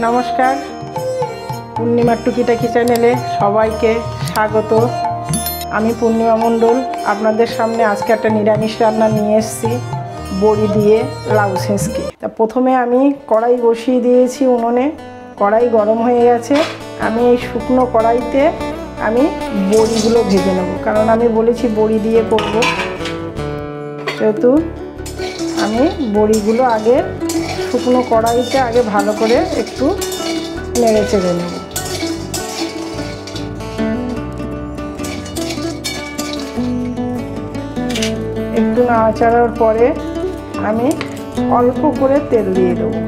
নমস্কার, পূর্ণিমার টুকিটাকি চ্যানেলে সবাইকে স্বাগত। আমি পূর্ণিমা মণ্ডল আপনাদের সামনে আজকে একটা নিরামিষ রান্না নিয়ে এসেছি, বড়ি দিয়ে লাউ ছেঁচকি। তা প্রথমে আমি কড়াই বসিয়ে দিয়েছি উনুনে। কড়াই গরম হয়ে গেছে। আমি এই শুকনো কড়াইতে আমি বড়িগুলো ভেজে নেব, কারণ আমি বলেছি বড়ি দিয়ে করব, সেহেতু আমি বড়িগুলো আগে শুকনো কড়াইতে আগে ভালো করে একটু নেড়ে চেড়ে নেব। একটু নাড়াচাড়ার পরে আমি অল্প করে তেল দিয়ে দেবো।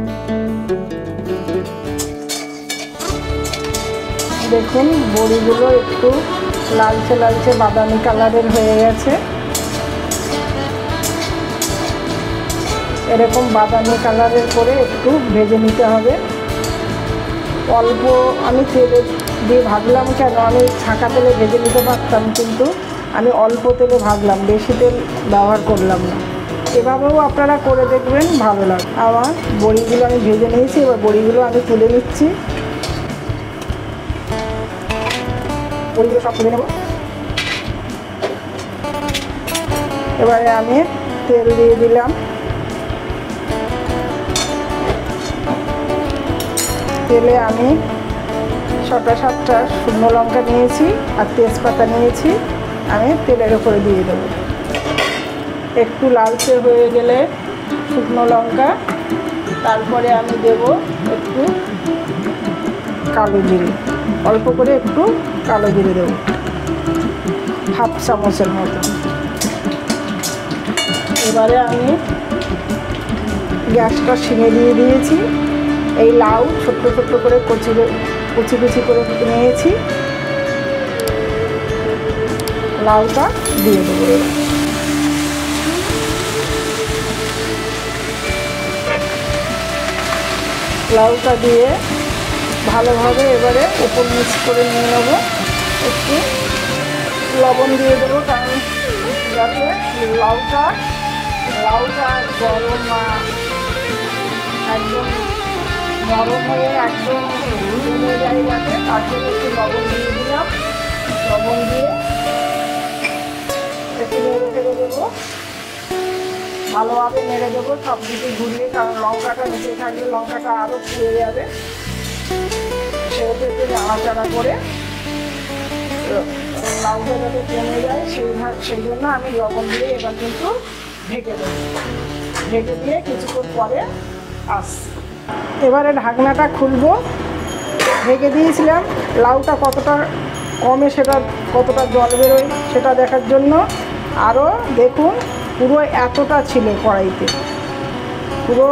দেখুন বড়িগুলো একটু লালচে লালচে বাদামি কালারের হয়ে গেছে। এরকম বাদামি কালারের করে একটু ভেজে নিতে হবে। অল্প আমি তেলে দিয়ে ভাজলাম, কেন আমি ছাঁকা তেলে ভেজে নিতে পারতাম, কিন্তু আমি অল্প তেলে ভাজলাম, বেশি তেল ব্যবহার করলাম না। এভাবেও আপনারা করে দেখবেন, ভালো লাগবে। আমার বড়িগুলো আমি ভেজে নিয়েছি, এবার বড়িগুলো আমি তুলে নিচ্ছি। বড়িগুলো সব তুলে নেব। এবারে আমি তেল দিয়ে দিলাম। তেলে আমি 6-7টা শুকনো লঙ্কা নিয়েছি আর তেজপাতা নিয়েছি, আমি তেলের উপরে দিয়ে দেবো। একটু লালচে হয়ে গেলে শুকনো লঙ্কা, তারপরে আমি দেব একটু কালো জিরে, অল্প করে একটু কালো জিরে দেব, 1/2 চামচের মতো। এবারে আমি গ্যাসটা সিমে দিয়ে দিয়েছি। এই লাউ ছোট্ট ছোট্ট করে কুচি কুচি করে নিয়েছি, লাউটা দিয়ে দেবো। লাউটা দিয়ে ভালোভাবে এবারে উপর মিক্স করে নিয়ে নেব। একটু লবণ দিয়ে দেবো, কারণ যাতে লাউটা গরম একদম নরম হয়ে একদম জমে যায়, যাতে তার জন্য একটু লবণ দিয়ে দিলাম। লবণ দিয়ে একটু নেড়ে ফেলে দেবো, ভালোভাবে নেড়ে দেবো সব দিকে ঘুরিয়ে, কারণ লঙ্কাটা নিচে থাকলে লঙ্কাটা আরও পুড়ে যাবে। সেহেতু একটু নাড়াচাড়া করে লাউটা যাতে কমে যায় সেই জন্য আমি লবণ দিয়ে এবার কিন্তু ঢেকে দেবো। ঢেকে দিয়ে কিছুক্ষণ পরে আসছি। এবারে ঢাকনাটা খুলবো। ঢেকে দিয়েছিলাম, লাউটা কতটা কমে সেটা কতটা জল বেরোয় সেটা দেখার জন্য। আরও দেখুন পুরো এতটা ছিল কড়াইতে, পুরো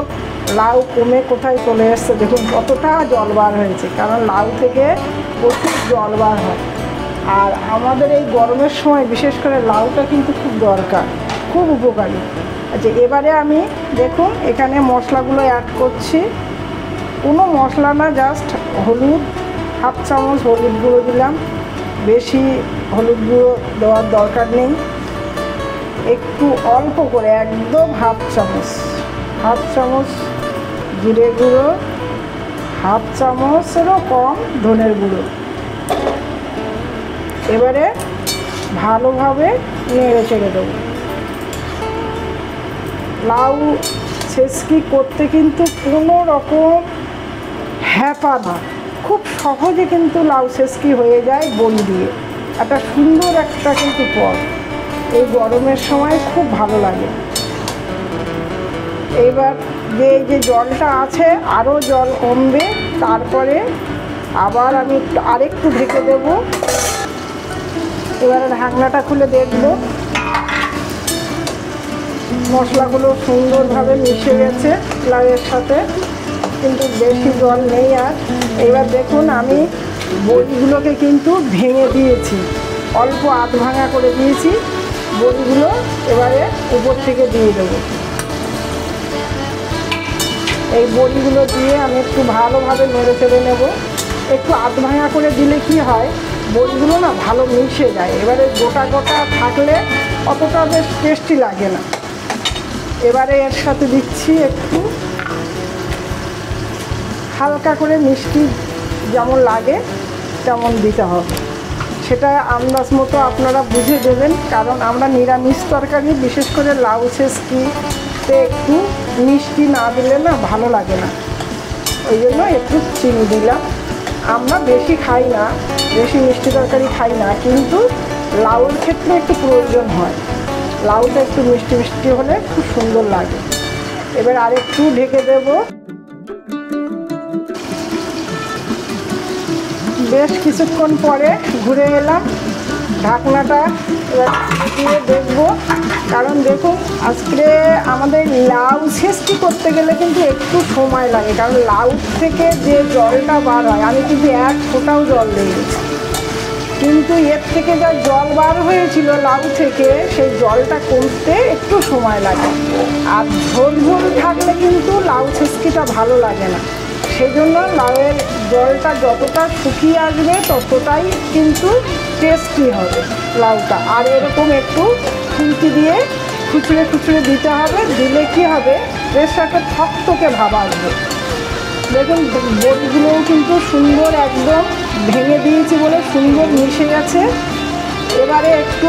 লাউ কমে কোথায় চলে এসছে, দেখুন কতটা জল বার হয়েছে, কারণ লাউ থেকে প্রচুর জল বার হয়। আর আমাদের এই গরমের সময় বিশেষ করে লাউটা কিন্তু খুব দরকার, খুব উপকারী। আচ্ছা, এবারে আমি দেখুন এখানে মশলাগুলো অ্যাড করছি। কোনো মশলা না, জাস্ট হলুদ 1/2 চামচ হলুদ গুঁড়ো দিলাম, বেশি হলুদ গুঁড়ো দেওয়ার দরকার নেই। একটু অল্প করে একদম 1/2 চামচ জিরে গুঁড়ো, 1/2 চামচেরও কম ধনের গুঁড়ো। এবারে ভালোভাবে নেড়ে চেড়ে দেবো। লাউ ছেচকি করতে কিন্তু কোনো রকম হ্যাপা না, খুব সহজে কিন্তু লাউ ছেচকি হয়ে যায় বড়ি দিয়ে। একটা সুন্দর একটা কিন্তু পদ, এই গরমের সময় খুব ভালো লাগে। এইবার যে জলটা আছে আরও জল কমবে, তারপরে আবার আমি আরেকটু ঢেকে দেব। এবারে ঢাকনাটা খুলে দেখব, মশলাগুলো সুন্দরভাবে মিশে গেছে লাউয়ের সাথে, কিন্তু বেশি জল নেই আর। এবার দেখুন আমি বড়িগুলোকে কিন্তু ভেঙে দিয়েছি, অল্প আধ ভাঙা করে দিয়েছি বড়িগুলো। এবারে উপর থেকে দিয়ে দেবো। এই বড়িগুলো দিয়ে আমি একটু ভালোভাবে নেড়ে চেড়ে নেব। একটু আধ ভাঙা করে দিলে কি হয়, বড়িগুলো না ভালো মিশে যায়। এবারে গোটা গোটা থাকলে অতটা বেশ টেস্টি লাগে না। এবারে এর সাথে দিচ্ছি একটু হালকা করে মিষ্টি যেমন লাগে তেমন দিতে হবে, সেটা আন্দাজ মতো আপনারা বুঝে দেবেন। কারণ আমরা নিরামিষ তরকারি বিশেষ করে লাউ ছেঁচকিতে একটু মিষ্টি না দিলে না ভালো লাগে না, ওই জন্য একটু চিনি দিলাম। আমরা বেশি খাই না, বেশি মিষ্টি তরকারি খাই না, কিন্তু লাউর ক্ষেত্রে একটু প্রয়োজন হয়, লাউটা একটু মিষ্টি মিষ্টি হলে খুব সুন্দর লাগে। এবার আরেকটু ঢেকে দেব। বেশ কিছুক্ষণ পরে ঘুরে এলাম, ঢাকনাটা এবার দিয়ে দেখবো। কারণ দেখুন আজকে আমাদের লাউ ছেঁচকি করতে গেলে কিন্তু একটু সময় লাগে, কারণ লাউ থেকে যে জলটা বার হয়, আমি কিন্তু এক ফোঁটাও জল দিইনি, কিন্তু এর থেকে যা জল বার হয়েছিল লাউ থেকে, সেই জলটা কমতে একটু সময় লাগে। আর ঝোল ঝোল থাকলে কিন্তু লাউ ছেঁচকিটা ভালো লাগে না, সেজন্য লাউয়ের জলটা যতটা শুকিয়ে আসবে ততটাই কিন্তু টেস্টি হবে লাউটা। আর এরকম একটু খুন্তি দিয়ে খুচড়ে খুচড়ে দিতে হবে, দিলে কি হবে বেশ একটা থকথকে ভাব আসবে। দেখুন বড়িগুলোও কিন্তু সুন্দর একদম ভেঙে দিয়েছি বলে সুন্দর মিশে গেছে। এবারে একটু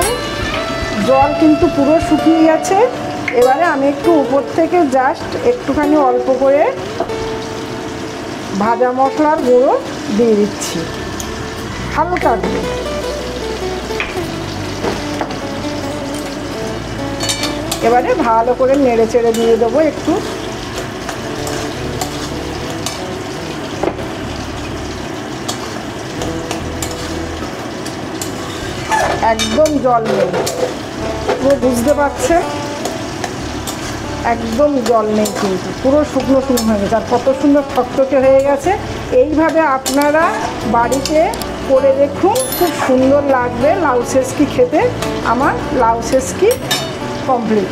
জল কিন্তু পুরো শুকিয়ে গেছে। এবারে আমি একটু উপর থেকে জাস্ট একটুখানি অল্প করে ভাজা মশলার গুঁড়ো দিয়ে দিচ্ছি হালকা করে। এবারে ভালো করে নেড়ে চেড়ে দিয়ে দেবো একটু। একদম জল নেই, পুরো বুঝতে পারছেন একদম জল নেই, কিন্তু পুরো শুকনো শুকনো হয়ে গেছে, আর কত সুন্দর থকথকে হয়ে গেছে। এইভাবে আপনারা বাড়িতে করে দেখুন, খুব সুন্দর লাগবে লাউ ছেঁচকি খেতে। আমার লাউ ছেঁচকি কমপ্লিট।